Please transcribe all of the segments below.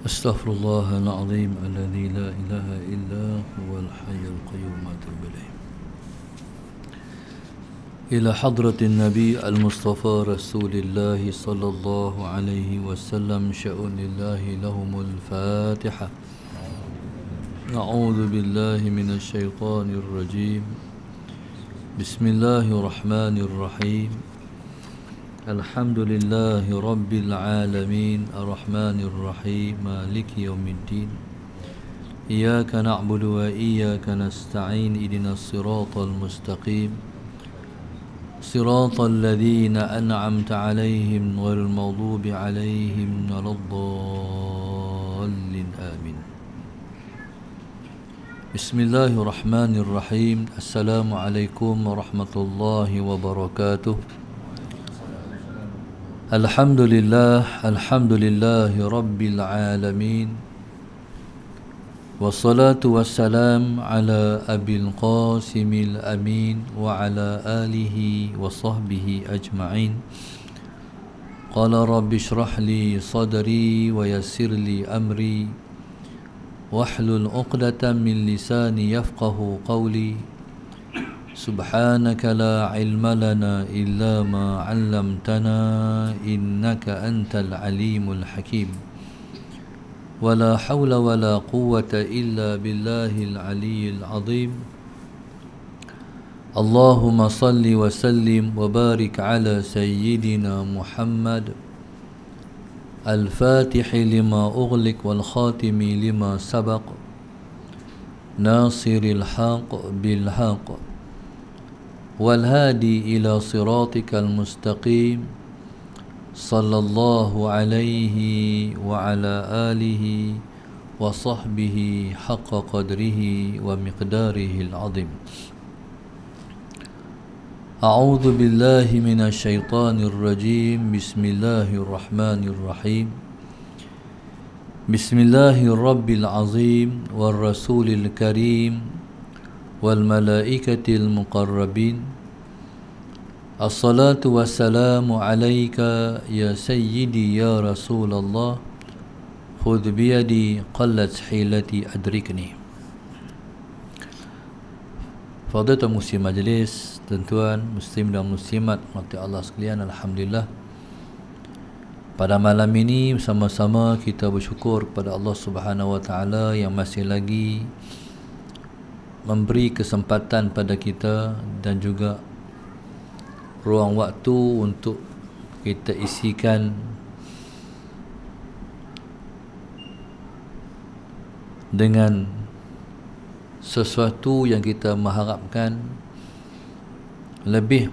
أستغفر الله العظيم الذي لا إله إلا هو الحي القيوم أتوب إليه. إلى حضرة النبي المصطفى رسول الله صلى الله عليه وسلم شأن الله لهم الفاتحة. أعوذ بالله من الشيطان الرجيم. بسم الله الرحمن الرحيم. الحمد لله رب العالمين الرحمن الرحيم مالك يوم الدين. إياك نعبد وإياك نستعين اهدنا الصراط المستقيم صراط الذين أنعمت عليهم غير المغضوب عليهم ولا الضالين آمين. بسم الله الرحمن الرحيم. السلام عليكم ورحمة الله وبركاته. الحمد لله رب العالمين، والصلاة والسلام على أبي القاسم الأمين وعلى آله وصحبه أجمعين. قال رب اشرح لي صدري ويسر لي أمري واحلل عقدة من لساني يفقه قولي. سبحانك لا علم لنا إلا ما علمتنا إنك أنت العليم الحكيم. ولا حول ولا قوة إلا بالله العلي العظيم. اللهم صل وسلم وبارك على سيدنا محمد الفاتح لما أغلق والخاتم لما سبق ناصر الحق بالحق والهادي إلى صراطك المستقيم صلى الله عليه وعلى آله وصحبه حق قدره ومقداره العظيم. أعوذ بالله من الشيطان الرجيم. بسم الله الرحمن الرحيم. بسم الله الرب العظيم والرسول الكريم والملائكة المقربين. الصلاة والسلام عليك يا سيدي يا رسول الله. خذ بيدي قلت حيلتي أدركني. Fadilatul Muslim Majlis, tuan-tuan muslim dan muslimat mati Allah sekalian, alhamdulillah pada malam ini bersama-sama kita bersyukur kepada Allah Subhanahu wa taala yang masih lagi memberi kesempatan pada kita dan juga ruang waktu untuk kita isikan dengan sesuatu yang kita mengharapkan lebih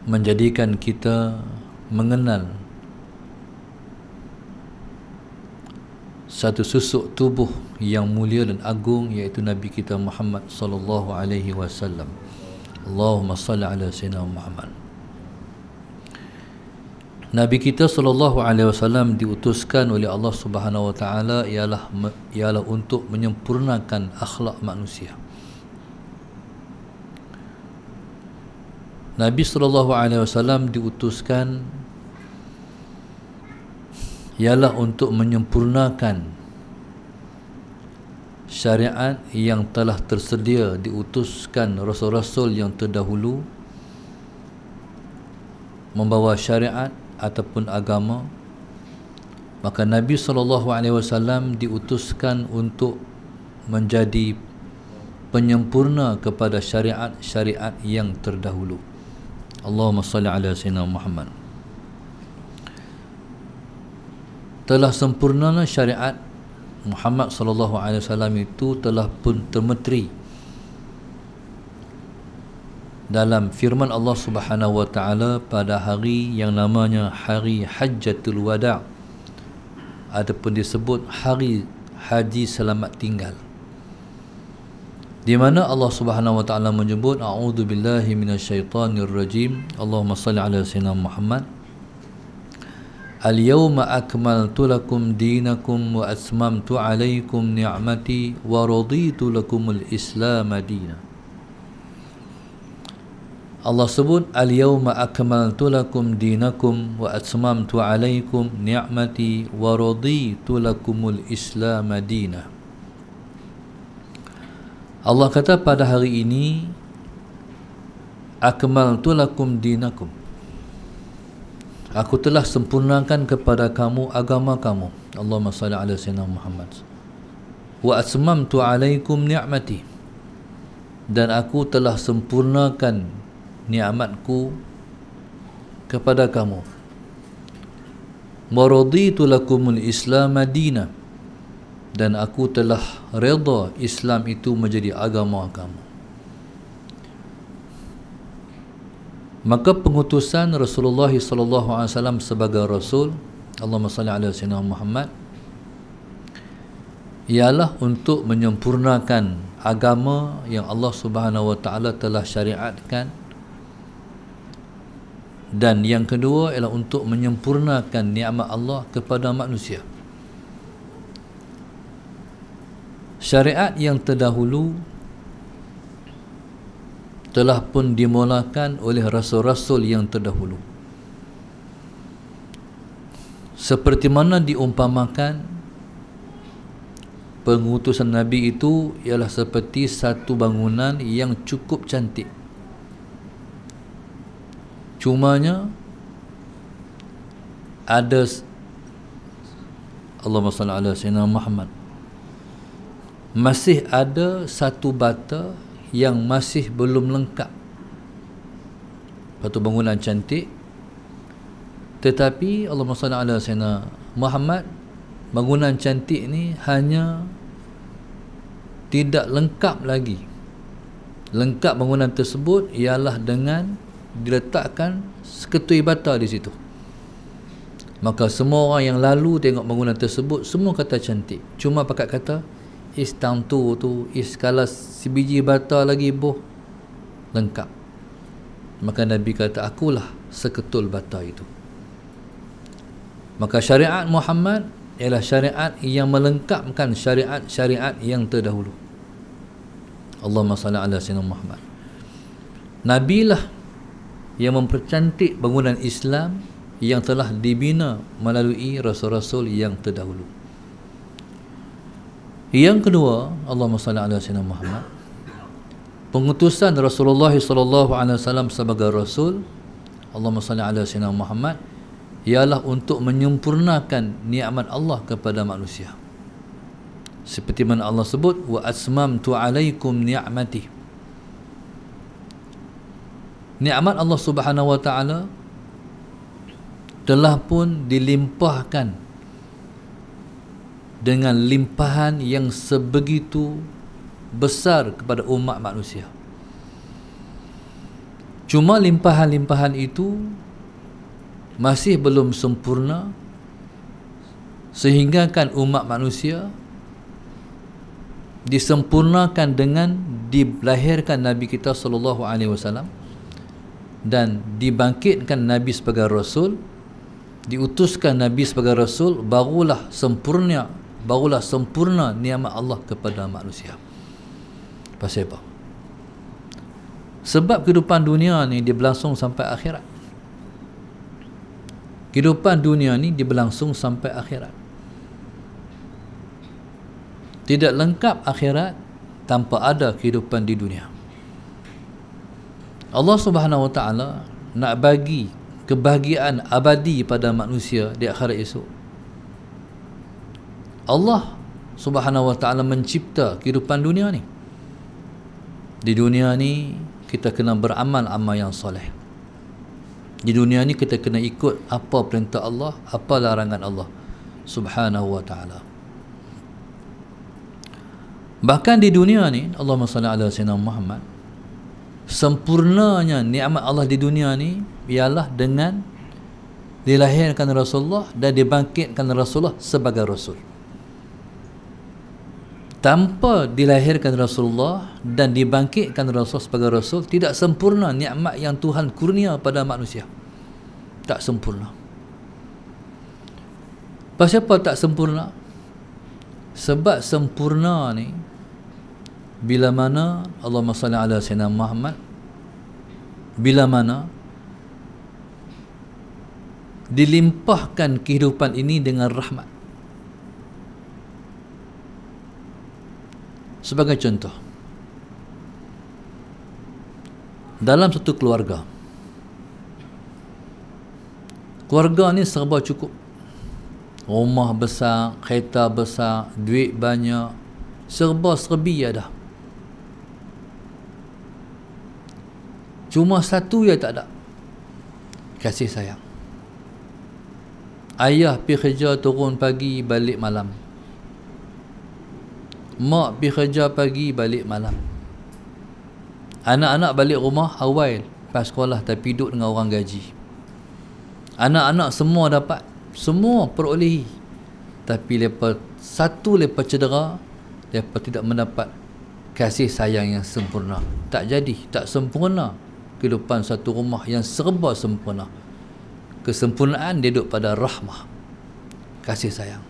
menjadikan kita mengenal satu susuk tubuh yang mulia dan agung, iaitu Nabi kita Muhammad sallallahu alaihi wasallam. Allahumma salli ala sayyidina Muhammad. Nabi kita sallallahu alaihi wasallam diutuskan oleh Allah Subhanahu wa taala ialah untuk menyempurnakan akhlak manusia. Nabi sallallahu alaihi wasallam diutuskan ialah untuk menyempurnakan syariat yang telah tersedia, diutuskan rasul-rasul yang terdahulu membawa syariat ataupun agama. Maka Nabi SAW diutuskan untuk menjadi penyempurna kepada syariat-syariat yang terdahulu. Allahumma salli ala sayyidina Muhammad. Telah sempurnanya syariat Muhammad SAW itu telah pun termeteri dalam firman Allah Subhanahu wa taala pada hari yang namanya hari Hajjatul Wada' ataupun disebut hari haji selamat tinggal, di mana Allah Subhanahu wa taala menyebut a'udzubillahi minasyaitonir rajim. Allahumma shalli ala sayyidina Muhammad. Al-yawma akmaltu lakum dinakum wa atmamtu alaikum ni'mati wa raditu lakumul Islam dinan. Allah sebut al-yawma akmaltu lakum dinakum wa atmamtu alaikum ni'mati wa raditu lakumul Islam madina. Allah kata pada hari ini akmaltu lakum dinakum, aku telah sempurnakan kepada kamu agama kamu. Allahumma salli ala sayyidina Muhammad. Wa atmamtu alaikum ni'mati, dan aku telah sempurnakan nikmatku kepada kamu. Wa raditu lakumul Islam madina, dan aku telah redha Islam itu menjadi agama kamu. Maka pengutusan Rasulullah sallallahu alaihi wasallam sebagai rasul, Allahumma salli ala sayyidina Muhammad, ialah untuk menyempurnakan agama yang Allah Subhanahu wa taala telah syariatkan, dan yang kedua ialah untuk menyempurnakan nikmat Allah kepada manusia. Syariat yang terdahulu telah pun dimulakan oleh rasul-rasul yang terdahulu. Seperti mana diumpamakan, pengutusan Nabi itu ialah seperti satu bangunan yang cukup cantik. Cumanya ada, Allahumma salli ala sayyidina Muhammad, masih ada satu bata yang masih belum lengkap. Satu bangunan cantik, tetapi Allahumma salli ala sayyidina Muhammad, bangunan cantik ni hanya tidak lengkap lagi. Lengkap bangunan tersebut ialah dengan diletakkan seketui bata di situ. Maka semua orang yang lalu tengok bangunan tersebut semua kata cantik, cuma pakat kata istantu tu kalau sebiji bata lagi boh lengkap. Maka Nabi kata akulah seketul bata itu. Maka syariat Muhammad ialah syariat yang melengkapkan syariat-syariat yang terdahulu. Allahumma salli ala sayyidina Muhammad. Nabilah yang mempercantik bangunan Islam yang telah dibina melalui rasul-rasul yang terdahulu. Yang kedua, Allahumma salli ala sayyidina Muhammad, pengutusan Rasulullah sallallahu alaihi wasallam sebagai rasul, Allahumma salli ala sayyidina Muhammad, ialah untuk menyempurnakan nikmat Allah kepada manusia. Seperti mana Allah sebut wa atmamtu alaikum ni'mati. Nikmat Allah Subhanahu wa taala telah pun dilimpahkan dengan limpahan yang sebegitu besar kepada umat manusia. Cuma limpahan-limpahan itu masih belum sempurna, sehingga kan umat manusia disempurnakan dengan dilahirkan Nabi kita sallallahu alaihi wasallam dan dibangkitkan Nabi sebagai rasul, diutuskan Nabi sebagai rasul, barulah sempurna nikmat Allah kepada manusia. Pasal apa? Sebab kehidupan dunia ni dia berlangsung sampai akhirat. Kehidupan dunia ni dia berlangsung sampai akhirat. Tidak lengkap akhirat tanpa ada kehidupan di dunia. Allah Subhanahu wa taala nak bagi kebahagiaan abadi pada manusia di akhirat esok. Allah Subhanahu wa taala mencipta kehidupan dunia ni. Di dunia ni kita kena beramal amal yang soleh. Di dunia ni kita kena ikut apa perintah Allah, apa larangan Allah Subhanahu wa taala. Bahkan di dunia ni, Allahumma salli ala sayyidina Muhammad, sempurnanya nikmat Allah di dunia ni ialah dengan dilahirkan Rasulullah dan dibangkitkan Rasulullah sebagai Rasul. Tanpa dilahirkan Rasulullah dan dibangkitkan Rasul sebagai Rasul, tidak sempurna nikmat yang Tuhan kurnia pada manusia. Tak sempurna. Pasal apa tak sempurna? Sebab sempurna ni bila mana Allahumma salli ala sayyidina Muhammad bila mana dilimpahkan kehidupan ini dengan rahmat. Sebagai contoh, dalam satu keluarga ni serba cukup. Rumah besar, kereta besar, duit banyak, serba-serbi ada. Cuma satu yang tak ada, kasih sayang. Ayah pergi kerja turun pagi, balik malam. Mak pergi kerja pagi, balik malam. Anak-anak balik rumah awal pas sekolah tapi duduk dengan orang gaji. Anak-anak semua dapat, semua perolehi, tapi lepas satu lepas cedera, lepas tidak mendapat kasih sayang yang sempurna. Tak jadi, tak sempurna kehidupan satu rumah yang serba sempurna. Kesempurnaan dia duduk pada rahmah, kasih sayang.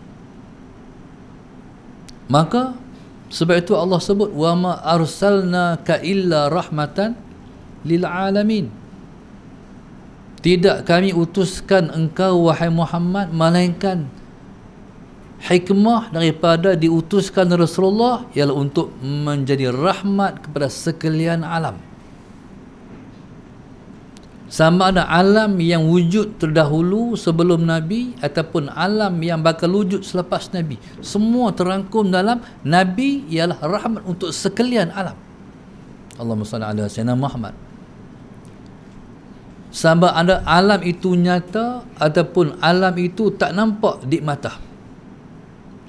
Maka sebab itu Allah sebut, wa ma arsalnaka illa rahmatan lil alamin. Tidak kami utuskan engkau wahai Muhammad melainkan hikmah daripada diutuskan Rasulullah ialah untuk menjadi rahmat kepada sekalian alam. Sama ada alam yang wujud terdahulu sebelum Nabi ataupun alam yang bakal wujud selepas Nabi, semua terangkum dalam Nabi ialah rahmat untuk sekalian alam. Allahumma salli ala sayyidina Muhammad. Sama ada alam itu nyata ataupun alam itu tak nampak di mata,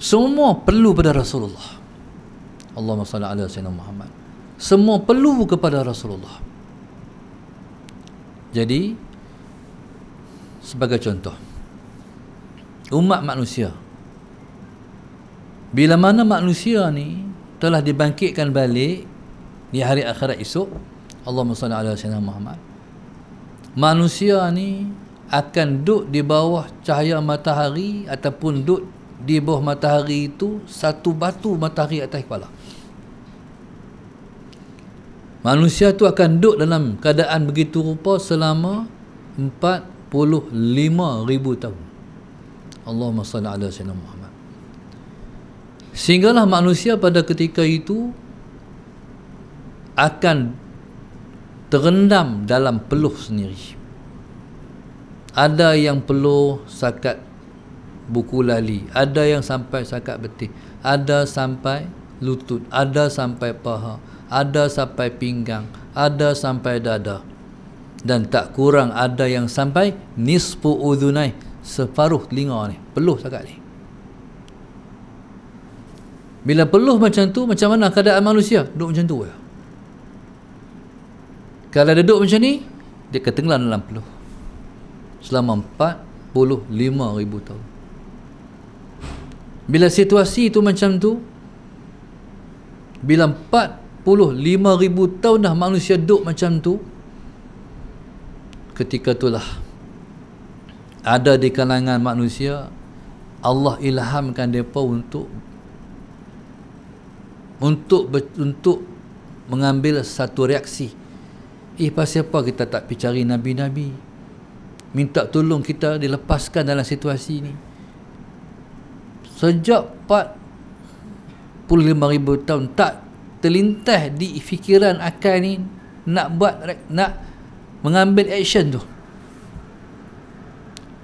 semua perlu pada Rasulullah. Allahumma salli ala sayyidina Muhammad. Semua perlu kepada Rasulullah. Jadi sebagai contoh, umat manusia, bila mana manusia ni telah dibangkitkan balik di hari akhirat esok, Allahumma salli ala sayyidina Muhammad, manusia ni akan duduk di bawah cahaya matahari ataupun duduk di bawah matahari itu satu batu matahari atas kepala. Manusia tu akan duduk dalam keadaan begitu rupa selama 45,000 tahun. Allahumma salli ala sayyidina Muhammad. Sehinggalah manusia pada ketika itu akan terendam dalam peluh sendiri. Ada yang peluh sakat buku lali, ada yang sampai sakat betih, ada sampai lutut, ada sampai paha, ada sampai pinggang, ada sampai dada, dan tak kurang ada yang sampai nisfu udhunai, separuh telinga ni, peluh sangat ni. Bila peluh macam tu, macam mana keadaan manusia? Duduk macam tu ya. Kalau duduk macam ni, dia ketenggelam dalam peluh selama 45,000 tahun. Bila situasi itu macam tu, bila 45,000 tahun dah manusia duduk macam tu, ketika itulah ada di kalangan manusia Allah ilhamkan mereka untuk mengambil satu reaksi. Pasal apa kita tak pergi cari Nabi-Nabi, minta tolong kita dilepaskan dalam situasi ni? Sejak 45,000 tahun tak terlintas di fikiran akal ni nak mengambil action tu.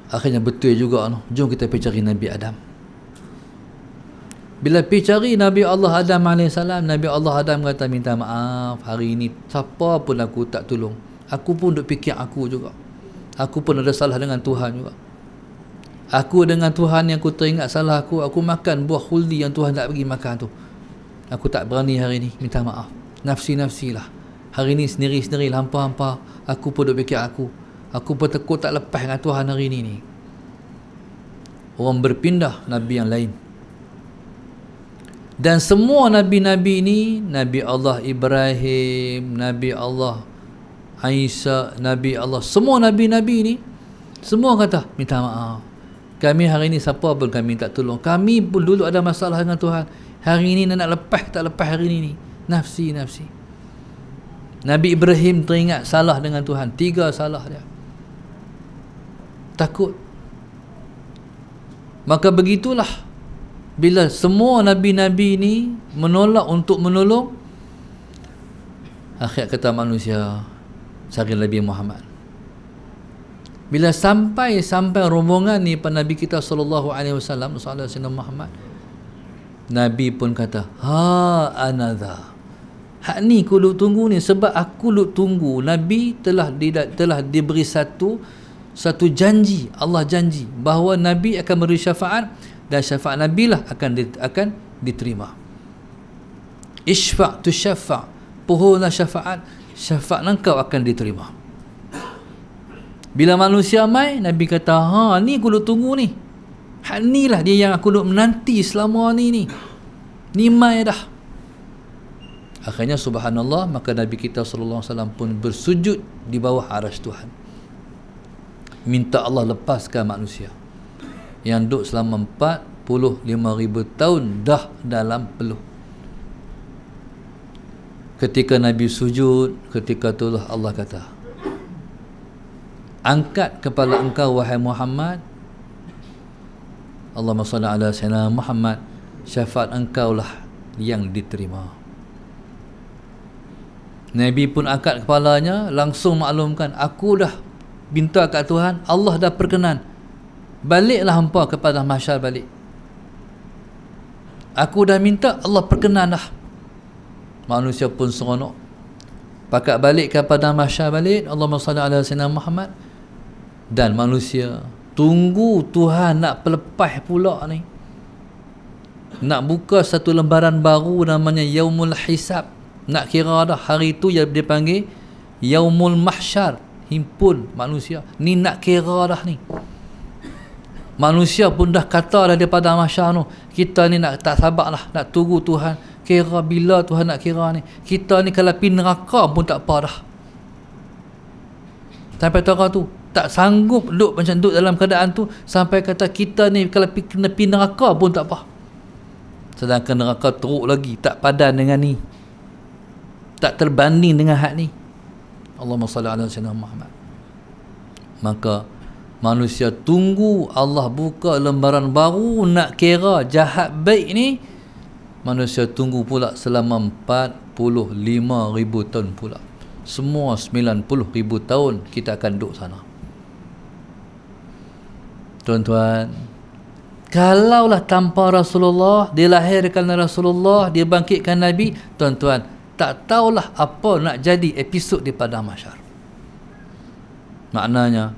Akhirnya betul juga no. Jom kita pergi cari Nabi Adam. Bila pergi cari Nabi Allah Adam AS, Nabi Allah Adam kata, minta maaf, hari ini siapa pun aku tak tolong. Aku pun duk fikir aku juga. Aku pun ada salah dengan Tuhan juga. Aku dengan Tuhan yang aku teringat salah aku makan buah khuldi yang Tuhan tak bagi makan tu. Aku tak berani hari ni, minta maaf. Nafsi-nafsi lah. Hari ni sendiri-sendiri, hampa-hampa. Aku pun duk fikir aku. Aku pun takut tak lepas dengan Tuhan hari ni. Orang berpindah Nabi yang lain. Dan semua Nabi-Nabi ni, Nabi Allah Ibrahim, Nabi Allah Isa, Nabi Allah, semua Nabi-Nabi ni, semua kata, minta maaf. Kami hari ni siapa pun kami tak tolong. Kami pun dulu ada masalah dengan Tuhan. Hari ni nak lepas tak lepas hari ni. Nafsi. Nabi Ibrahim teringat salah dengan Tuhan, 3 salah dia. Takut. Maka begitulah bila semua nabi-nabi ni menolak untuk menolong, akhir kata manusia cari Nabi Muhammad. Bila sampai rombongan ni pada Nabi kita sallallahu alaihi wasallam, Sayyidina Muhammad, Nabi pun kata, ha anadha, hak ni aku duk tunggu ni, sebab aku duk tunggu. Nabi telah diberi satu janji. Allah janji bahawa Nabi akan memberi syafaat, dan syafaat Nabi lah akan diterima. Isfa' tu syafa', pohonlah syafaat engkau akan diterima. Bila manusia mai, Nabi kata, ha ni aku duk tunggu ni, hak ni lah dia yang aku duk menanti selama ni mai dah. Akhirnya subhanallah, maka Nabi kita sallallahu alaihi wasallam pun bersujud di bawah arasy Tuhan, minta Allah lepaskan manusia yang duduk selama 45,000 tahun dah dalam peluh. Ketika Nabi sujud, ketika itulah Allah kata, angkat kepala engkau wahai Muhammad, Allahumma salli ala sayyidina Muhammad, syafaat engkau lah yang diterima. Nabi pun angkat kepalanya, langsung maklumkan, aku dah minta kat Tuhan, Allah dah perkenan, baliklah hampa kepada mahsyar balik. Aku dah minta, Allah perkenan dah. Manusia pun seronok, pakat balik kepada mahsyar balik, Allahumma salli ala sayyidina Muhammad. Dan manusia tunggu Tuhan nak pelepah pula ni, nak buka satu lembaran baru namanya Yaumul Hisab. Nak kira dah hari tu yang dia panggil Yaumul Mahsyar, himpun manusia ni, nak kira dah ni. Manusia pun dah kata dah daripada mahsyar tu, kita ni nak tak sabar lah, nak tunggu Tuhan kira bila Tuhan nak kira ni. Kita ni kalau pergi neraka pun tak apa dah. Sampai orang tu tak sanggup duduk macam duduk dalam keadaan tu, sampai kata kita ni kalau kena pergi neraka pun tak apa. Sedangkan neraka teruk lagi, tak padan dengan ni, tak terbanding dengan hak ni. Allahumma salli ala sayyidina Muhammad. Maka manusia tunggu Allah buka lembaran baru nak kira jahat baik ni. Manusia tunggu pula selama 45,000 tahun pula. Semua 90,000 tahun kita akan duduk sana. Tuan-tuan, kalaulah tanpa Rasulullah, dilahirkan Rasulullah, dia bangkitkan Nabi, tuan-tuan, tak tahulah apa nak jadi episod di padang mahsyar. Maknanya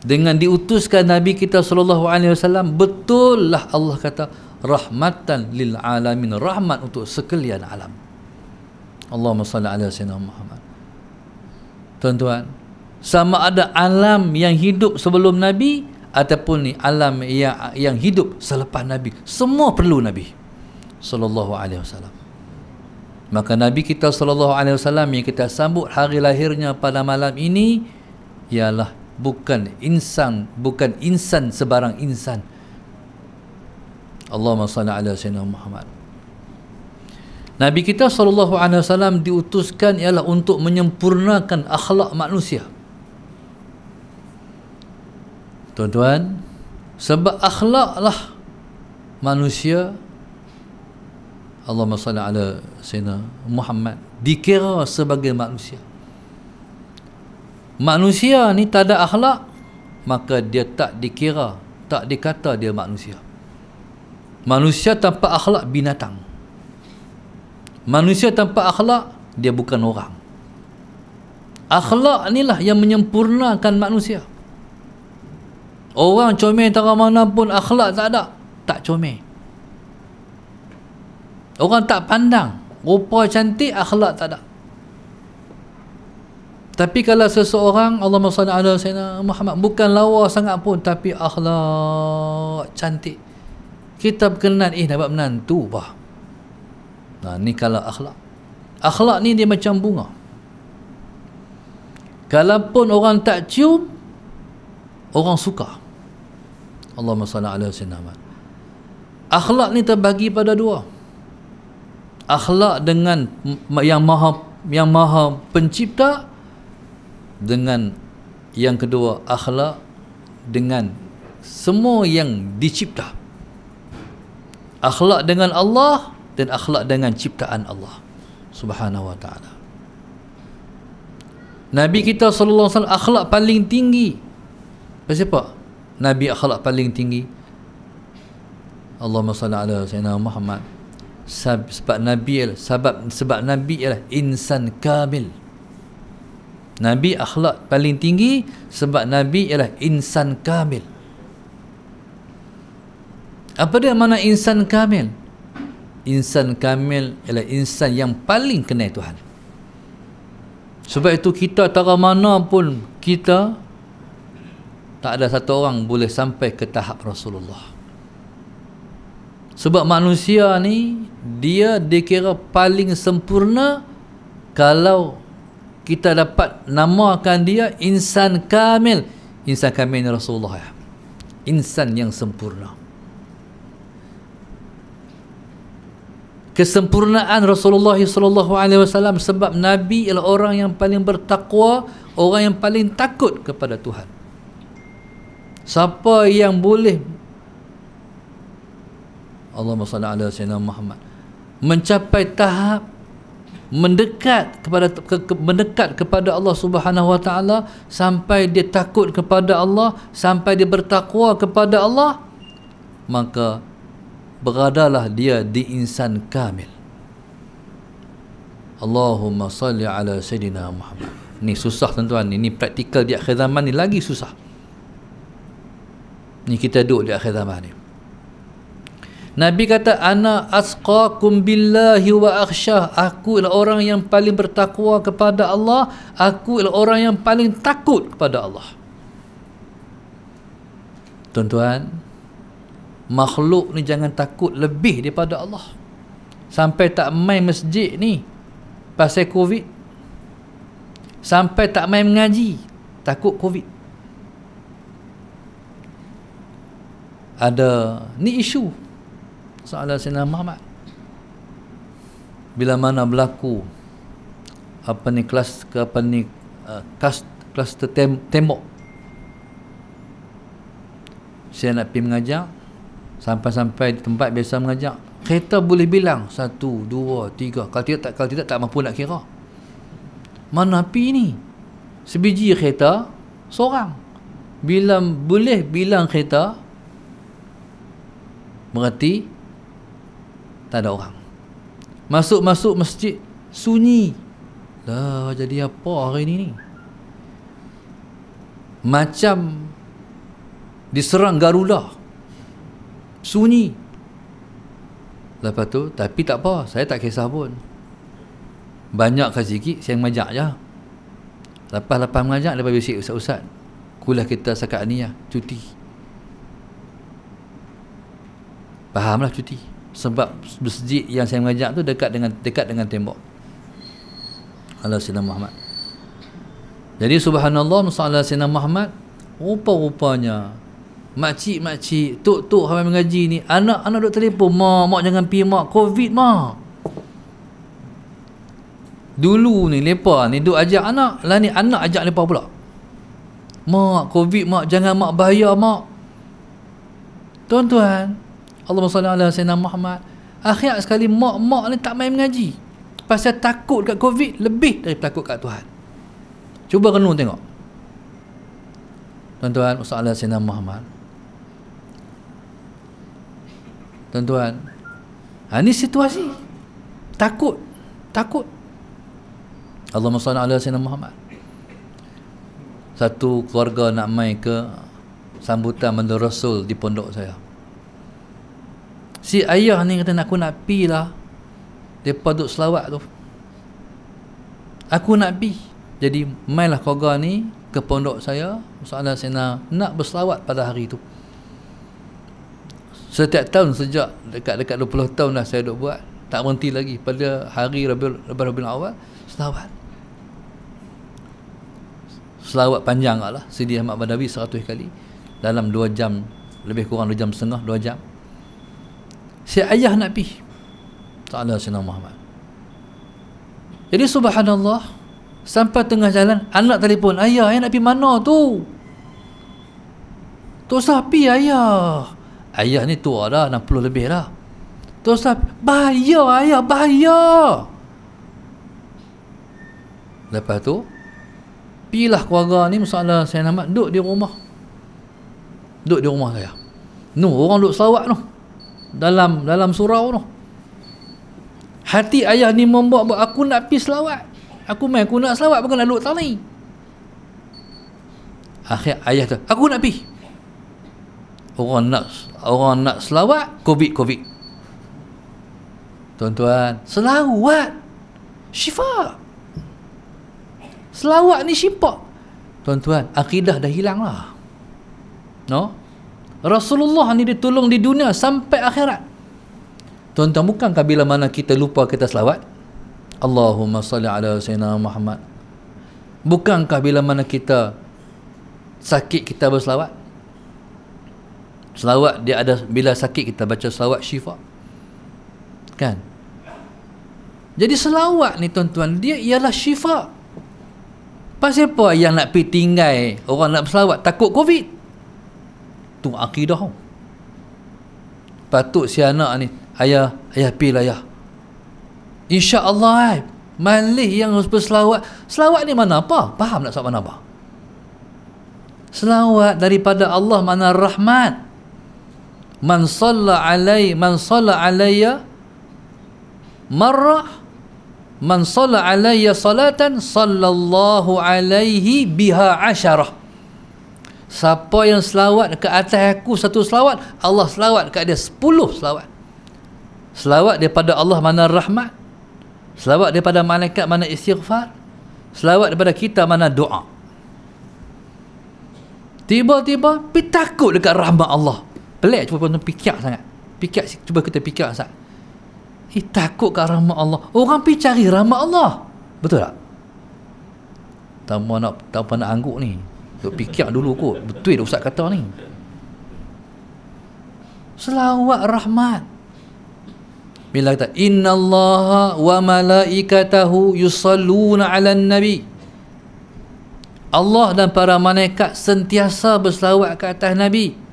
dengan diutuskan Nabi kita sallallahu alaihi wasallam, betul lah Allah kata rahmatan lil alamin, rahmat untuk sekalian alam. Allahumma salli ala sayyidina Muhammad. Tuan-tuan, sama ada alam yang hidup sebelum Nabi ataupun ni alam yang hidup selepas Nabi, semua perlu Nabi sallallahu alaihi wasallam. Maka Nabi kita sallallahu alaihi wasallam yang kita sambut hari lahirnya pada malam ini ialah bukan insan sebarang insan. Allahumma salli ala sayyidina Muhammad. Nabi kita sallallahu alaihi wasallam diutuskan ialah untuk menyempurnakan akhlak manusia. Tuan-tuan, sebab akhlaklah manusia, Allahumma salli ala sayyidina Muhammad, dikira sebagai manusia. Manusia ni tak ada akhlak, maka dia tak dikira, tak dikata dia manusia. Manusia tanpa akhlak binatang. Manusia tanpa akhlak dia bukan orang. Akhlak inilah yang menyempurnakan manusia. Orang comel tara mana pun, akhlak tak ada, tak comel. Orang tak pandang, rupa cantik, akhlak tak ada. Tapi kalau seseorang, Allahumma salli ala sayyidina Muhammad, bukan lawa sangat pun, tapi akhlak cantik, kita berkenan, dapat menantu bah. Nah, ni kalau akhlak. Akhlak ni dia macam bunga. Kalaupun orang tak cium, orang suka. Allahumma salli ala sayyidina Muhammad. Akhlak ni terbagi pada dua. Akhlak dengan yang maha yang maha pencipta, dengan yang kedua akhlak dengan semua yang dicipta. Akhlak dengan Allah dan akhlak dengan ciptaan Allah Subhanahu wa ta'ala. Nabi kita sallallahu alaihi wasallam akhlak paling tinggi. Pasal apa Nabi akhlak paling tinggi? Allahumma salli ala sayyidina Muhammad. Sebab Nabi ialah insan kamil. Nabi akhlak paling tinggi sebab Nabi ialah insan kamil. Apa dia makna insan kamil? Insan kamil ialah insan yang paling kenal Tuhan. Sebab itu kita tara mana pun kita, tak ada satu orang boleh sampai ke tahap Rasulullah. Sebab manusia ni dia dikira paling sempurna kalau kita dapat namakan dia insan kamil. Insan kamil ni Rasulullah ya. Insan yang sempurna. Kesempurnaan Rasulullah sallallahu alaihi wasallam sebab Nabi ialah orang yang paling bertakwa, orang yang paling takut kepada Tuhan. Siapa yang boleh, Allahumma salli ala sayyidina Muhammad, mencapai tahap mendekat kepada Allah Subhanahu wa taala sampai dia takut kepada Allah, sampai dia bertakwa kepada Allah, maka beradalah dia di insan kamil. Allahumma salli ala sayyidina Muhammad. Ni susah tuan-tuan, ini praktikal di akhir zaman ni lagi susah. Ni kita duduk di akhir zaman ni. Nabi kata ana asqakum billahi wa akhsyah. Aku ialah orang yang paling bertakwa kepada Allah, aku ialah orang yang paling takut kepada Allah. Tuan-tuan, makhluk ni jangan takut lebih daripada Allah. Sampai tak main masjid ni pasal Covid. Sampai tak main mengaji takut Covid. Ada ni isu soalan Sayyidina Muhammad. Bila mana berlaku kluster tembok, saya nak pergi mengajar. Sampai-sampai di tempat biasa mengajar, kereta boleh bilang 1, 2, 3. Kalau tidak tak mampu nak kira. Mana api ni? Sebiji kereta seorang. Bila boleh bilang kereta, berarti tak ada orang. Masuk masjid sunyi. Lah, jadi apa hari ni? Macam diserang Garuda. Sunyi. Lepas tu, tapi tak apa, saya tak kisah pun. Banyak ke sikit saya mengajak je. Lepas mengajak, lepas bisik ustaz-ustaz, kuliah kita sekat ni lah, cuti. Fahamlah cuti. Sebab masjid yang saya mengajak tu dekat dengan tembok. Allah Sayyidina Muhammad. Jadi subhanallah, masalah Sayyidina Muhammad, rupa-rupanya makcik-makcik, tok-tok hamil mengaji ni, anak-anak duk telefon, mak jangan pergi mak, Covid mak. Dulu ni lepa ni duk ajak anak, lah ni anak ajak lepa pula. Mak, Covid mak, jangan mak, bahaya mak. Tuan-tuan, Allahumma salli ala sayyidina Muhammad. Akhir sekali mak-mak ni tak main mengaji pasal takut kat Covid lebih dari takut kat Tuhan. Cuba renung tengok. Tuan-tuan, sallallahu alaihi wasallam Muhammad. Tuan-tuan, ini situasi takut. Allahumma salli ala sayyidina Muhammad. Satu keluarga nak mai ke sambutan Mandur Rasul di pondok saya. Si ayah ni kata, aku nak pi lah, depa duk selawat tu, aku nak pi. Jadi mailah keluarga ni ke pondok saya, soalan saya nak berselawat pada hari tu. Setiap tahun sejak dekat 20 tahun dah saya duk buat, tak berhenti lagi pada hari Rabiul Awal selawat. Selawat panjang lah, Sidi Ahmad Badawi 100 kali dalam 2 jam, lebih kurang 2 jam setengah, 2 jam. Si ayah nak pi, Ta'ala Sayyidina Muhammad. Jadi subhanallah, sampai tengah jalan anak telefon, ayah nak pergi mana tu? Tu sapi ayah. Ayah ni tua dah, 60 lebih dah. Tu sapi, bahaya ayah, bahaya. Lepas tu pilah keluarga ni, masalah saya nak duduk di rumah. Duduk di rumah saya. Orang duduk selawat tu. Dalam surau tu. Hati ayah ni membuat aku nak pergi selawat. Aku nak selawat, bukan nak duduk tali. Akhir ayah tu, aku nak pergi. Orang nak selawat, COVID. Tuan-tuan, selawat syifa. Selawat ni syifa. Tuan-tuan, akidah dah hilang lah. No? Rasulullah ni ditolong di dunia sampai akhirat. Tuan-tuan, bukankah bila mana kita lupa kita selawat? Allahumma salli ala Sayyidina Muhammad. Bukankah bila mana kita sakit kita berselawat? Selawat dia ada, bila sakit kita baca selawat syifa. Kan? Jadi selawat ni tuan-tuan, dia ialah syifa. Pasal apa yang nak pergi tinggal orang nak berselawat takut COVID? Tu akidah. Patut si anak ni, ayah pergi lah ayah. InsyaAllah malih yang berselawat. Selawat ni mana apa? Faham tak selawat mana apa? Selawat daripada Allah mana rahmat. Man salla alayya marrah, man salla alayya salatan sallallahu alaihi biha asyarah. Siapa yang selawat ke atas aku satu selawat, Allah selawat ke dia 10 selawat. Selawat daripada Allah mana rahmat, selawat daripada malaikat mana istighfar, selawat daripada kita mana doa. Tiba-tiba pergi takut dekat rahmat Allah. Pelik, cuba tuan fikir sangat. Cuba kita fikir sangat. Takut kat rahmat Allah. Orang pergi cari rahmat Allah. Betul tak? Tanpa nak angguk ni. Duk fikir dulu kot. Betul dah ustaz kata ni. Selawat rahmat. Bila kata innallaha wa malaikatahu yusalluna 'alan nabi. Allah dan para malaikat sentiasa berselawat ke atas Nabi.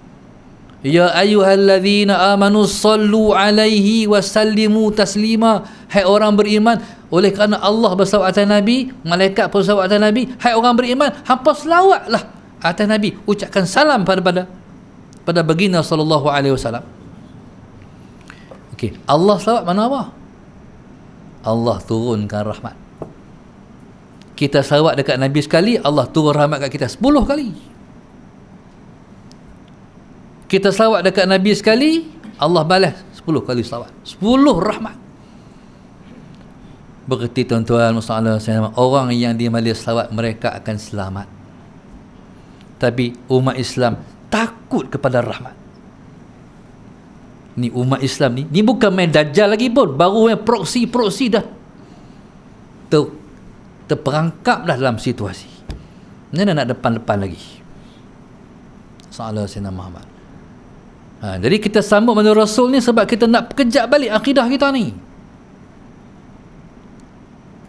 Ya ayyuhalladzina amanu sallu alaihi wa sallimu taslima. Hai orang beriman, oleh kerana Allah berselawat atas Nabi, malaikat pun berselawat atas Nabi, hai orang beriman, hampa selawatlah atas Nabi, ucapkan salam pada baginda sallallahu alaihi wasallam. Okey, Allah selawat mana apa? Allah turunkan rahmat. Kita selawat dekat Nabi sekali, Allah turun rahmat kat kita 10 kali. Kita selawat dekat Nabi sekali, Allah balas 10 kali selawat. 10 rahmat. Berarti tuan-tuan, masalah saya, orang yang di majlis selawat mereka akan selamat. Tapi umat Islam takut kepada rahmat. Ni umat Islam ni bukan main dajjal lagi pun, baru main proksi dah terperangkap dah dalam situasi. Mana nak depan-depan lagi. Salah Sayyidina Muhammad. Jadi kita sambut dengan Rasul ni sebab kita nak kejap balik akidah kita ni.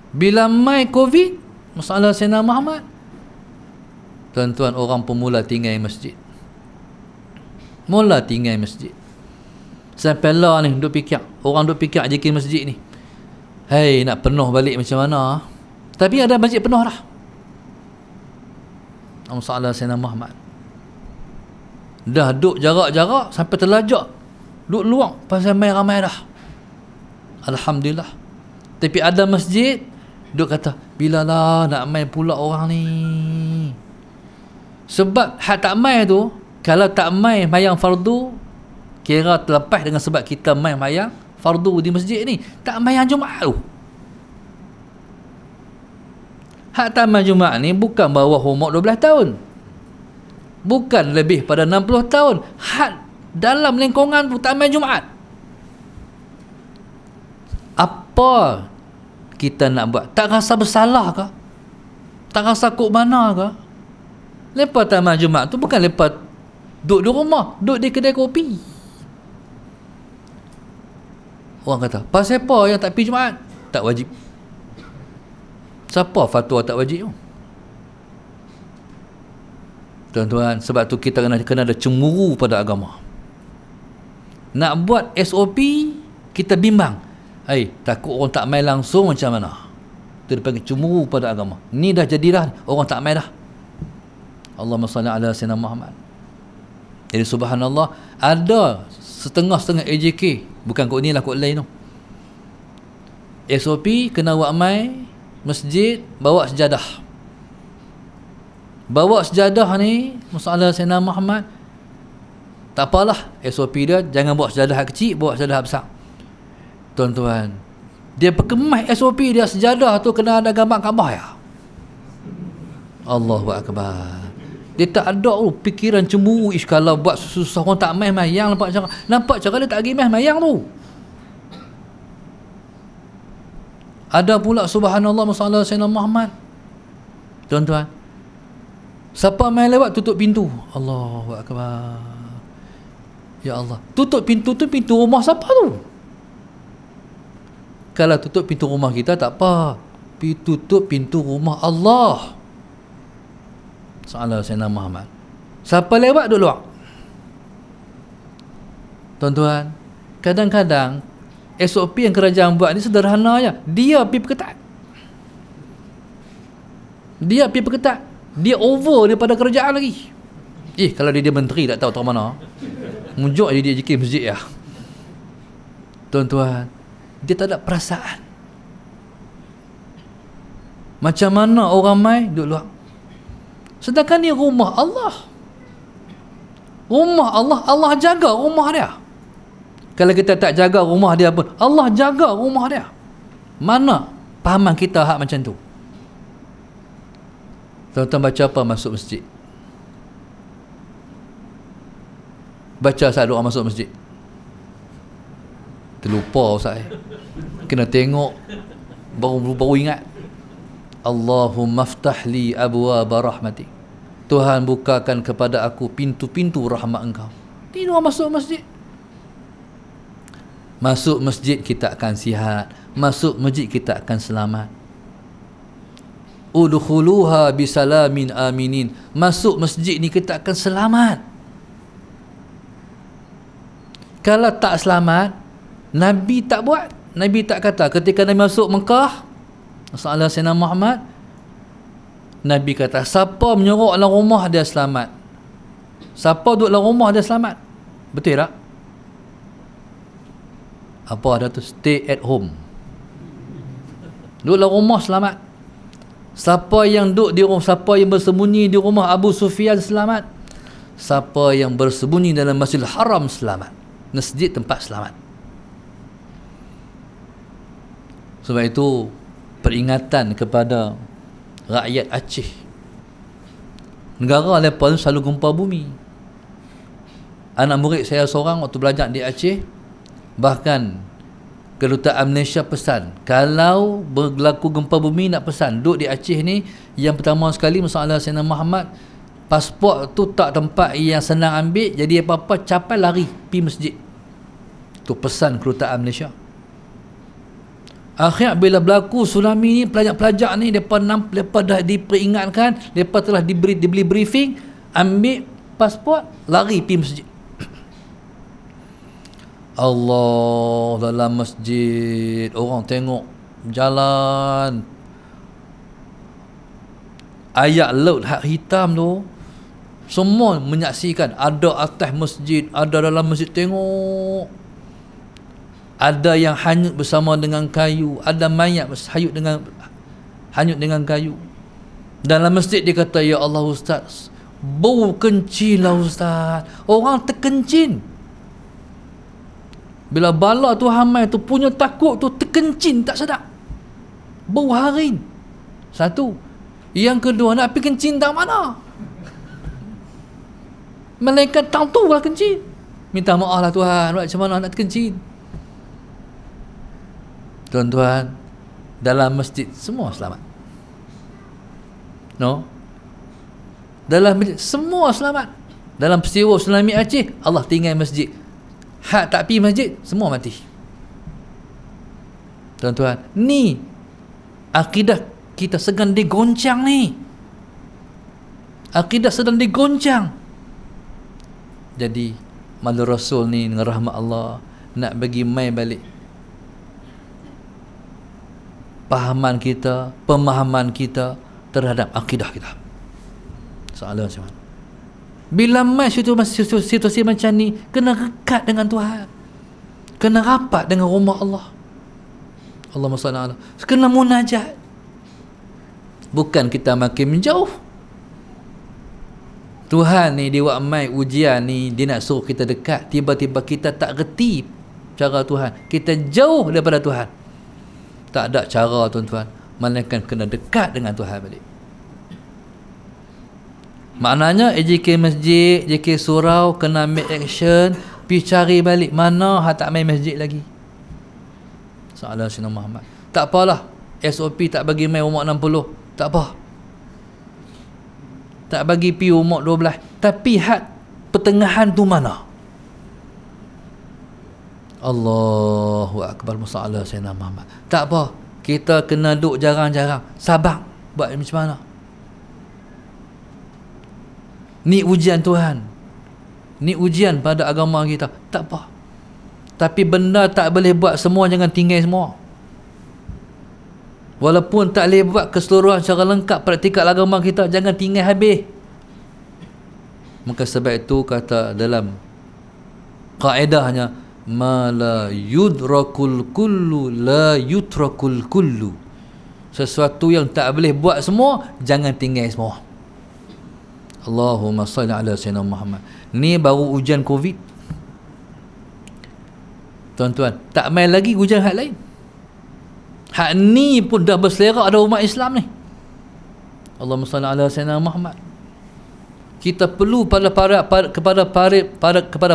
Bila mai COVID, masalah Sayyidina Muhammad, tuan-tuan, orang pemula tinggal masjid. Mula tinggal masjid. Sampai lah ni duk fikir, orang duk fikir je masjid ni. Hei, nak penuh balik macam mana? Tapi ada masjid penuh dah. Masalah Sayyidina Muhammad. Dah duduk jarak-jarak sampai terlajak duduk luang pasal main ramai dah. Alhamdulillah. Tapi ada masjid duduk kata, bilalah nak main pula orang ni. Sebab hak tak main tu, kalau tak main mayang fardu, kira terlepas dengan sebab kita main mayang fardu di masjid ni, tak mayang Jumaat tu. Hak taman Jumaat ni bukan bawah umur 12 tahun. Bukan lebih pada 60 tahun. Had dalam lingkungan taman Jumaat. Apa kita nak buat? Tak rasa bersalah ke? Tak rasa kok mana ke? Lepas taman Jumaat tu bukan lepas duduk di rumah, duduk di kedai kopi. Orang kata, pasal apa yang tak pergi Jumaat? Tak wajib. Siapa fatwa tak wajib tu? Tuan-tuan, sebab tu kita kena ada cemburu pada agama. Nak buat SOP, kita bimbang. Takut orang tak main langsung macam mana? Itu dipanggil cemburu pada agama. Ni dah jadilah orang tak main dah. Allahumma salli ala sayyidina Muhammad. Jadi subhanallah, ada setengah-setengah AJK, bukan kot ni lah, kot lain tu. SOP kena buat mai masjid, bawa sejadah. Bawa sejadah ni, masalah Sayyidina Muhammad, tak apalah, SOP dia jangan bawa sejadah kecil, bawa sejadah besar. Tuan-tuan, dia perkemas SOP dia, sejadah tu kena ada gambar Kaabah ya. Allahu Akbar. Dia tak ada fikiran cemburu, kalau buat susah orang tak main mayang, nampak cara dia tak pergi main mayang tu. Ada pula subhanallah masalah Sayyidina Muhammad. Tuan-tuan, siapa main lewat tutup pintu. Allahu Akbar. Ya Allah, tutup pintu tu pintu rumah siapa tu? Kalau tutup pintu rumah kita tak apa, tutup pintu rumah Allah. Salah Sayyidina Muhammad. Siapa lewat duduk luar. Tuan-tuan, kadang-kadang SOP yang kerajaan buat ni sederhana je. Dia pergi perketat. Dia pergi perketat. Dia over daripada kerajaan lagi. Kalau dia menteri tak tahu mana. Mujuk dia JK masjid ya. Tuan-tuan, dia tak ada perasaan. Macam mana orang mai duduk luar. Sedangkan ni rumah Allah. Rumah Allah, Allah jaga rumah dia. Kalau kita tak jaga rumah dia pun, Allah jaga rumah dia. Mana pahaman kita hak macam tu? Tuan-tuan baca apa masuk masjid? Baca saat doa masuk masjid. Terlupa Ustaz. Kena tengok, baru ingat. Allahumma aftah li abwaaba rahmatik. Tuhan bukakan kepada aku pintu-pintu rahmat Engkau. Ini doa masuk masjid. Masuk masjid kita akan sihat. Masuk masjid kita akan selamat. Udkhuluha bisalamin aminin. Masuk masjid ni kita akan selamat. Kalau tak selamat, Nabi tak buat. Nabi tak kata. Ketika Nabi masuk Mekah, Masalah Sayyidina Muhammad, Nabi kata, siapa menyorok dalam rumah dia selamat. Siapa duduk dalam rumah dia selamat. Betul tak? Apa ada tu? Stay at home. Duduk dalam rumah selamat. Siapa yang duduk di rumah, siapa yang bersembunyi di rumah Abu Sufyan selamat. Siapa yang bersembunyi dalam Masjidil Haram selamat. Masjid tempat selamat. Sebab itu peringatan kepada rakyat Aceh. Negara lepas tu selalu gempa bumi. Anak murid saya seorang waktu belajar di Aceh, bahkan Kedutaan Malaysia pesan, kalau berlaku gempa bumi nak pesan, duduk di Aceh ni, yang pertama sekali masalah Sayyidina Muhammad, pasport tu tak tempat yang senang ambil, jadi apa-apa capai lari pergi masjid. Tu pesan Kedutaan Malaysia. Akhirnya bila berlaku tsunami ni, pelajar-pelajar ni depa dah diperingatkan, depa telah diberi briefing, ambil pasport, lari pergi masjid. Allah, dalam masjid orang tengok jalan ayat laut hak hitam tu, semua menyaksikan. Ada atas masjid, ada dalam masjid, tengok. Ada yang hanyut bersama dengan kayu, ada mayat hanyut dengan kayu. Dalam masjid dia kata, ya Allah Ustaz, bau kencing lah Ustaz. Orang terkencing. Bila bala tu hamai tu punya takut tu, terkencing tak sedap. Bau harin. Satu. Yang kedua, nak pergi kencing tak mana? Malaikat tahu tu lah kencing. Minta maaf lah Tuhan, macam mana nak kencing? Tuan-tuan, dalam masjid semua selamat. No? Dalam masjid semua selamat. Dalam peristiwa tsunami Aceh, Allah tinggal masjid. Hak tak pergi masjid, semua mati. Tuan-tuan, ni akidah kita sedang digoncang ni. Akidah sedang digoncang. Jadi malu Rasul ni dengan rahmat Allah nak bagi mai balik pahaman kita, pemahaman kita terhadap akidah kita. Soalan macam mana? Bila mai situasi macam ni, kena dekat dengan Tuhan, kena rapat dengan rumah Allah. Allahumma salli ala, kena munajat. Bukan kita makin menjauh. Tuhan ni dia buat mai ujian ni, dia nak suruh kita dekat, tiba-tiba kita tak reti cara Tuhan, kita jauh daripada Tuhan. Tak ada cara tuan-tuan, melainkan kena dekat dengan Tuhan balik. Maknanya AJK masjid, JK surau kena make action, pergi cari balik mana hak tak main masjid lagi. Salah Sayyidina Muhammad. Tak apalah, SOP tak bagi main umur 60, tak apa. Tak bagi pi umur 12, tapi hak pertengahan tu mana? Allahu akbar, masalah Sayyidina Muhammad. Tak apa, kita kena duduk jarang-jarang, sabar buat macam mana. Ni ujian Tuhan, ni ujian pada agama kita, tak apa. Tapi benda tak boleh buat semua, jangan tinggal semua. Walaupun tak boleh buat keseluruhan secara lengkap praktikal agama kita, jangan tinggal habis. Maka sebab itu kata dalam kaedahnya, ma la yudrakul kullu la yutrakul kullu. Sesuatu yang tak boleh buat semua, jangan tinggal semua. Allahumma salli ala Sayyidina Muhammad. Ni baru ujian Covid, tuan-tuan. Tak main lagi ujian hak lain. Hak ni pun dah berselerak ada umat Islam ni. Allahumma salli ala Sayyidina Muhammad. Kita perlu kepada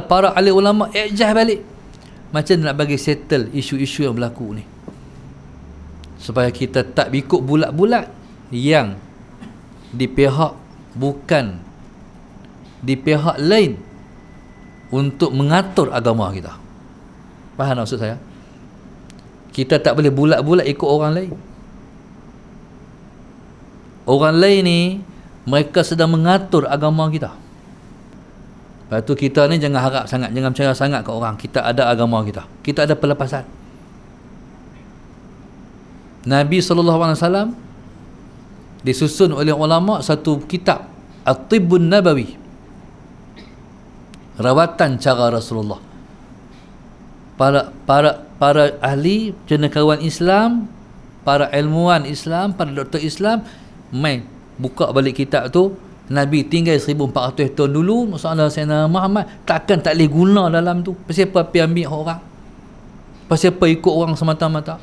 para ahli ulama ijah balik, macam nak bagi settle isu-isu yang berlaku ni, supaya kita tak ikut bulat-bulat yang di pihak bukan di pihak lain untuk mengatur agama kita. Faham maksud saya? Kita tak boleh bulat-bulat ikut orang lain. Orang lain ni mereka sedang mengatur agama kita. Lepas tu kita ni jangan harap sangat, jangan percaya sangat ke orang. Kita ada agama kita, kita ada pelepasan. Nabi SAW disusun oleh ulama satu kitab At-Tibbun Nabawi, rawatan cara Rasulullah. Para ahli cendekiawan Islam, para ilmuwan Islam, para doktor Islam main buka balik kitab tu. Nabi tinggal 1400 tahun dulu, masalah Sayyidina Muhammad takkan tak boleh guna dalam tu. Pasal apa pergi ambil orang? Pasal apa ikut orang semata-mata?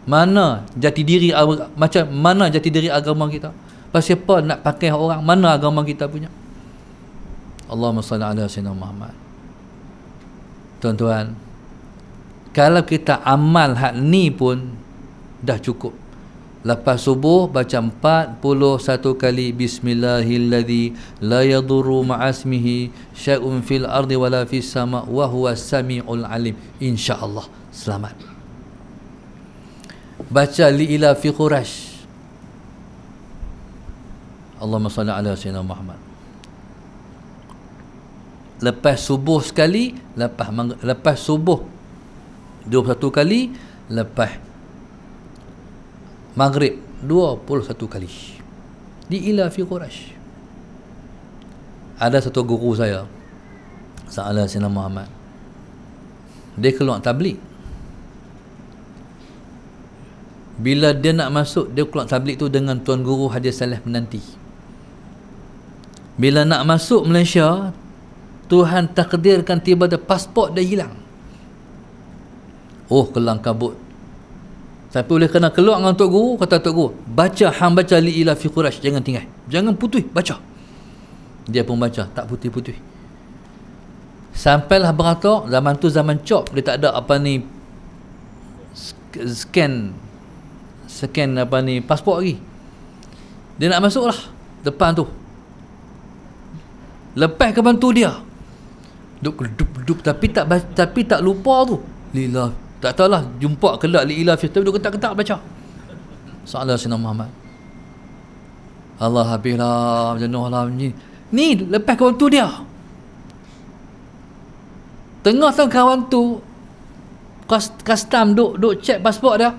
Mana jati diri, macam mana jati diri agama kita? Pasal apa nak pakai orang? Mana agama kita punya? Allahumma salli ala Sayyidina Muhammad. Tuan-tuan, kalau kita amal hak ni pun dah cukup. Lepas subuh baca 41 kali bismillahilladzi la yadurru ma'asmihi syai'un fil ardi wala fis sama' wa huwas samiul alim. InsyaAllah selamat. Baca li ila fi Quraisy. Allahumma salli ala Sayyidina Muhammad. Lepas subuh sekali, lepas subuh 21 kali, lepas Maghrib 21 kali. Di ila fi Quraisy. Ada satu guru saya, Sa'ala Sayyidina Muhammad, dia keluar tabligh. Bila dia nak masuk, dia keluar tabligh tu dengan Tuan Guru Haji Saleh menanti. Bila nak masuk Malaysia, Tuhan takdirkan tiba-tiba pasport dia hilang. Oh, kelang kabut. Tapi oleh kerana keluar dengan Tok Guru, kata Tok Guru, baca, hang baca li ila fi Quraisy, jangan tinggal, jangan putih, baca. Dia pun baca, tak putih-putih. Sampailah beratur, zaman tu zaman cop, dia tak ada apa ni scan apa ni pasport lagi. Dia nak masuk lah depan tu. Lepas ke bantu dia, duk tapi tak lupa tu lillah. Tak tahulah jumpa kelak li ila fi, tapi duk ketak-ketak baca. Salah Sayyidina Muhammad. Allah habislah, jenuh lah ni lepas kawan tu dia. Tengah kawan tu custom duk check pasport dia.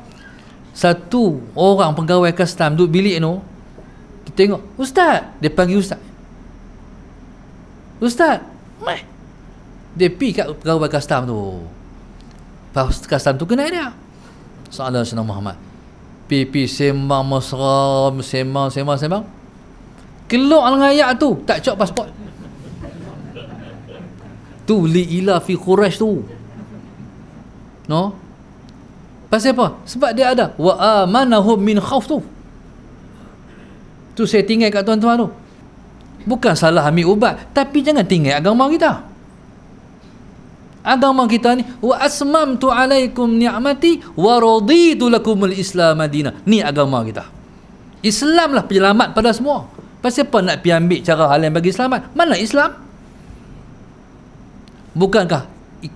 Satu orang pegawai custom duk bilik tu, kita tengok, ustaz, dia panggil ustaz. Ustaz, dia pergi kat pegawai custom tu. Custom tu kenal dia. Salah Sayyidina Muhammad. Pipi sembang mesra, sembang. Keluar dengan ayat tu, tak cok pasport. Tu li ila fi Quraisy tu. No? Pasal apa? Sebab dia ada wa amanahum min khauf tu. Tu saya tinggal kat tuan-tuan tu. Bukan salah ambil ubat, tapi jangan tinggal agama kita. Agama kita ni wa asmamtu alaikum ni'mati wa raditu lakumul islam madina. Ni agama kita. Islam lah penyelamat pada semua. Pasal apa nak pergi ambil cara hal yang bagi selamat? Mana Islam? Bukankah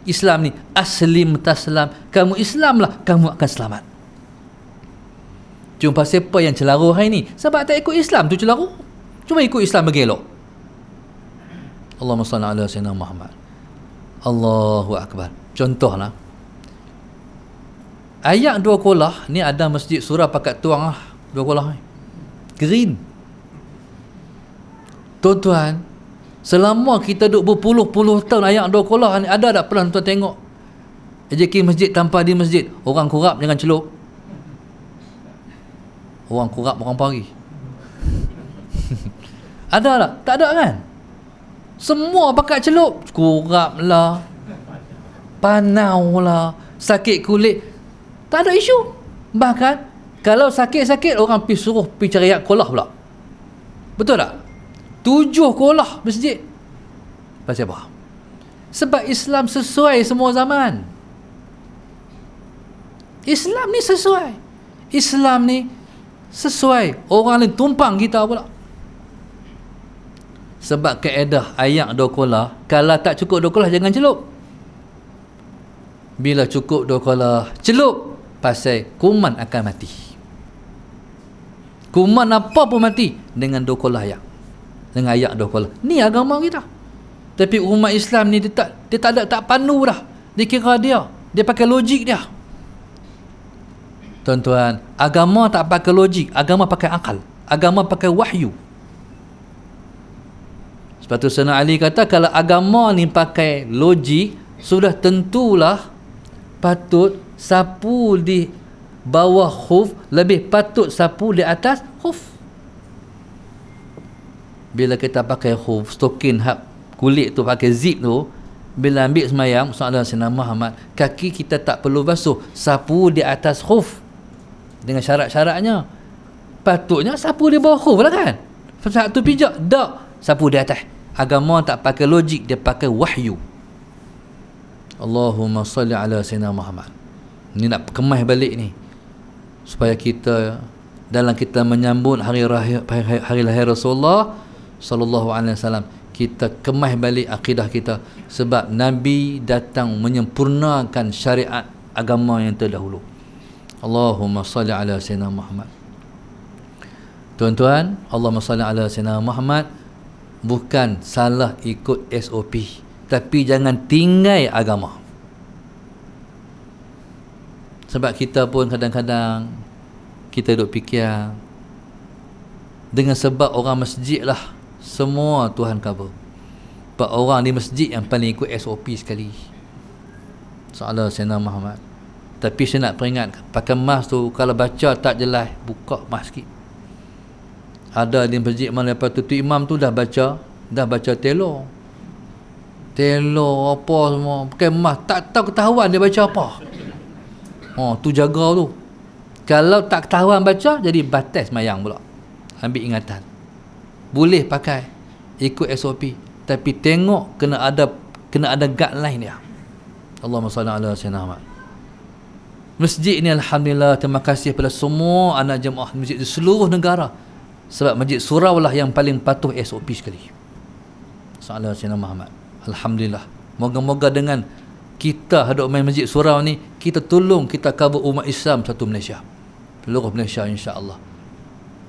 Islam ni aslim taslam, kamu Islam lah kamu akan selamat. Cuma pasal apa yang celaru hari ni? Sebab tak ikut Islam tu celaru. Cuma ikut Islam bagi elok. Allahumma salli ala sayyidina Muhammad. Allahu Akbar. Contohlah, ayat dua kolah ni ada masjid surah pakat tuang lah. Dua kolah ni green. Tuan-tuan, selama kita duduk berpuluh-puluh tahun ayat dua kolah ni, ada tak pernah tuan tengok JK masjid tanpa di masjid? Orang kurap jangan celup. Orang kurap orang pari. Ada tak? Tak ada kan? Semua pakai celup. Kurap lah, panau lah, sakit kulit, tak ada isu. Bahkan kalau sakit-sakit orang suruh pergi cari kolah pula. Betul tak? 7 kolah masjid. Pasal apa? Sebab Islam sesuai semua zaman. Islam ni sesuai. Islam ni sesuai. Orang lain tumpang kita pula. Sebab kaedah ayat dua kolah, kalau tak cukup dua kolah jangan celup. Bila cukup dua kolah celup, pasal kuman akan mati. Kuman apa pun mati dengan dua kolah ayat. Dengan ayat dua kolah. Ni agama kita. Tapi umat Islam ni dia tak ada, tak pandu dah. Dia kira dia pakai logik dia. Tuan-tuan, agama tak pakai logik, agama pakai akal. Agama pakai wahyu. Sebab tu Sayyidina Ali kata, kalau agama ni pakai logik, sudah tentulah patut sapu di bawah khuf lebih patut sapu di atas khuf. Bila kita pakai khuf, stokin hak kulit tu, pakai zip tu, bila ambil semayang, soalan Sayyidina Muhammad, kaki kita tak perlu basuh, sapu di atas khuf dengan syarat-syaratnya. Patutnya sapu di bawah khuf lah kan. Satu pijak, tak, sapu di atas. Agama tak pakai logik, dia pakai wahyu. Allahumma salli ala sayyidina Muhammad. Ni nak kemas balik ni, supaya kita dalam kita menyambut hari lahir Rasulullah sallallahu alaihi wasallam, kita kemas balik akidah kita. Sebab Nabi datang menyempurnakan syariat agama yang terdahulu. Allahumma salli ala sayyidina Muhammad. Tuan-tuan, Allahumma salli ala sayyidina Muhammad bukan salah ikut SOP, tapi jangan tinggal agama. Sebab kita pun kadang-kadang kita duk fikir dengan sebab orang masjid lah semua Tuhan cover. Sebab orang di masjid yang paling ikut SOP sekali. Salah Sayyidina Muhammad. Tapi saya nak peringat, pakai mask tu kalau baca tak jelas, buka mask sikit. Ada di masjid mana lepas tu imam tu dah baca telur apa semua, pakai mask, tak tahu ketahuan dia baca apa. Tu jaga tu. Kalau tak ketahuan baca, jadi batas mayang pula. Ambil ingatan. Boleh pakai ikut SOP, tapi tengok kena ada guideline dia. Allahumma salli ala sayyidina Muhammad. Masjid ni alhamdulillah, terima kasih kepada semua anak jemaah masjid di seluruh negara. Sebab Masjid Surau lah yang paling patuh SOP sekali. Salah Sayyidina Muhammad. Alhamdulillah. Moga-moga dengan kita hadap main Masjid Surau ni, kita tolong, kita cover umat Islam satu Malaysia. seluruh Malaysia insya-Allah.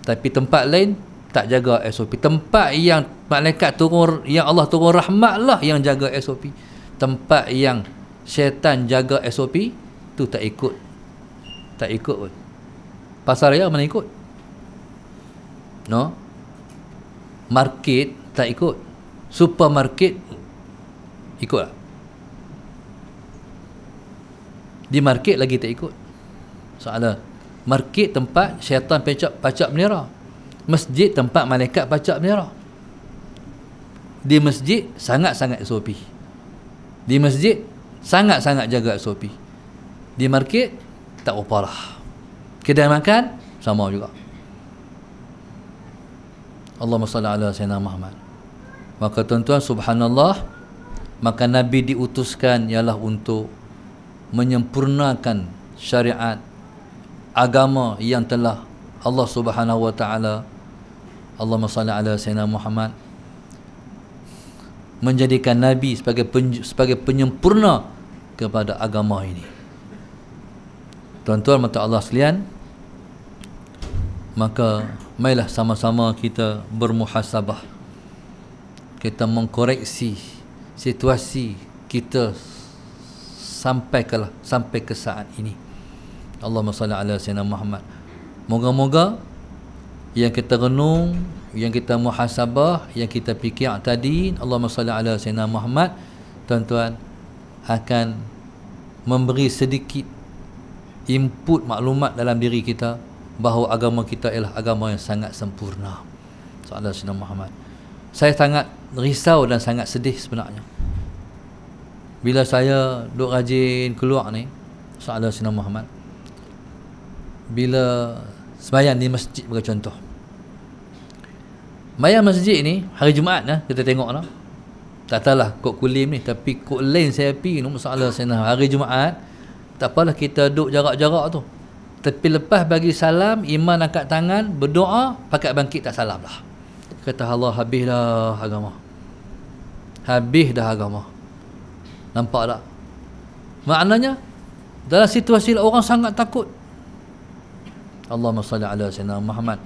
Tapi tempat lain tak jaga SOP. Tempat yang malaikat turun, yang Allah turun rahmat lah yang jaga SOP. Tempat yang syaitan jaga SOP tu tak ikut. Tak ikut pun. Pasar raya mana ikut? No. Market tak ikut. Supermarket ikut tak? Di market lagi tak ikut. Soalan. Market tempat syaitan pacak bendera. Masjid tempat malaikat pacak bendera. Di masjid sangat-sangat SOP. Di masjid sangat-sangat jaga SOP. Di market tak upalah. Kedai makan sama juga. Allahumma salli ala sayyidina Muhammad. Maka tuan-tuan, subhanallah, maka Nabi diutuskan ialah untuk menyempurnakan syariat agama yang telah Allah Subhanahu wa taala, Allahumma salli ala sayyidina Muhammad, menjadikan Nabi sebagai penyempurna kepada agama ini. Tuan-tuan mata Allah sekalian, maka marilah sama-sama kita bermuhasabah. Kita mengkoreksi situasi kita sampai ke saat ini. Allahumma salli ala sayyidina Muhammad. Moga-moga yang kita renung, yang kita muhasabah, yang kita fikir tadi, Allahumma salli ala sayyidina Muhammad, tuan-tuan, akan memberi sedikit input maklumat dalam diri kita bahawa agama kita ialah agama yang sangat sempurna. Sallallahu alaihi Muhammad. Saya sangat risau dan sangat sedih sebenarnya bila saya duk rajin keluar ni, sallallahu alaihi Muhammad, bila sembahyang di masjid bagi contoh. Sembahyang masjid ni hari Jumaat lah kita tengok lah. Tak tahulah kod kulim ni, tapi kod lain saya pergi ni sallallahu alaihi hari Jumaat, tak apalah kita duduk jarak-jarak tu. Tapi lepas bagi salam, imam angkat tangan, berdoa, pakat bangkit tak salam lah. Kata Allah, habis dah agama. Habis dah agama. Nampak tak? Maknanya dalam situasi orang sangat takut. Allahumma salli ala sayyidina Muhammad.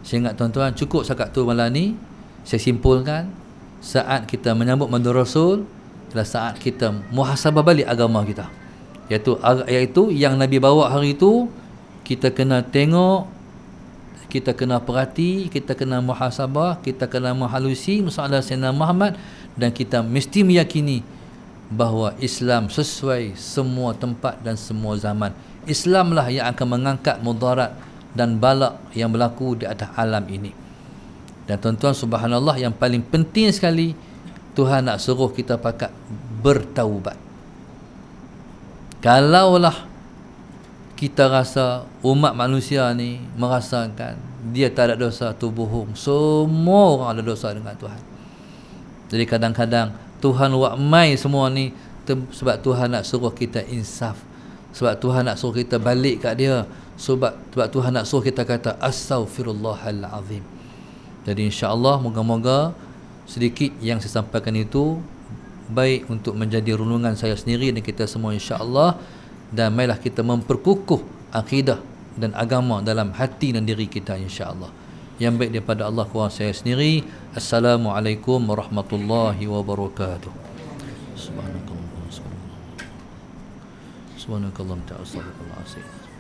Saya ingat tuan-tuan, cukup setakat tu malam ni. Saya simpulkan, saat kita menyambut Maulid Rasul adalah saat kita muhasabah balik agama kita. Iaitu yang Nabi bawa hari itu, kita kena tengok, kita kena perhati, kita kena muhasabah, kita kena menghalusi masalah Sayyidina Muhammad, dan kita mesti meyakini bahawa Islam sesuai semua tempat dan semua zaman. Islamlah yang akan mengangkat mudarat dan balak yang berlaku di atas alam ini. Dan tuan-tuan, subhanallah, yang paling penting sekali, Tuhan nak suruh kita pakat bertaubat. Kalaulah kita rasa umat manusia ni merasakan dia tak ada dosa, tu bohong. Semua orang ada dosa dengan Tuhan. Jadi kadang-kadang Tuhan buat mai semua ni sebab Tuhan nak suruh kita insaf. Sebab Tuhan nak suruh kita balik kat dia. Sebab Tuhan nak suruh kita kata astaghfirullahalazim. Jadi insya-Allah moga-moga sedikit yang saya sampaikan itu baik untuk menjadi renungan saya sendiri dan kita semua insya-Allah, dan marilah kita memperkukuh akidah dan agama dalam hati dan diri kita insya-Allah. Yang baik daripada Allah kurang saya sendiri. Assalamualaikum warahmatullahi wabarakatuh. Subhanakallahumma wa bihamdika. Subhanakallahumma wa bihamdika.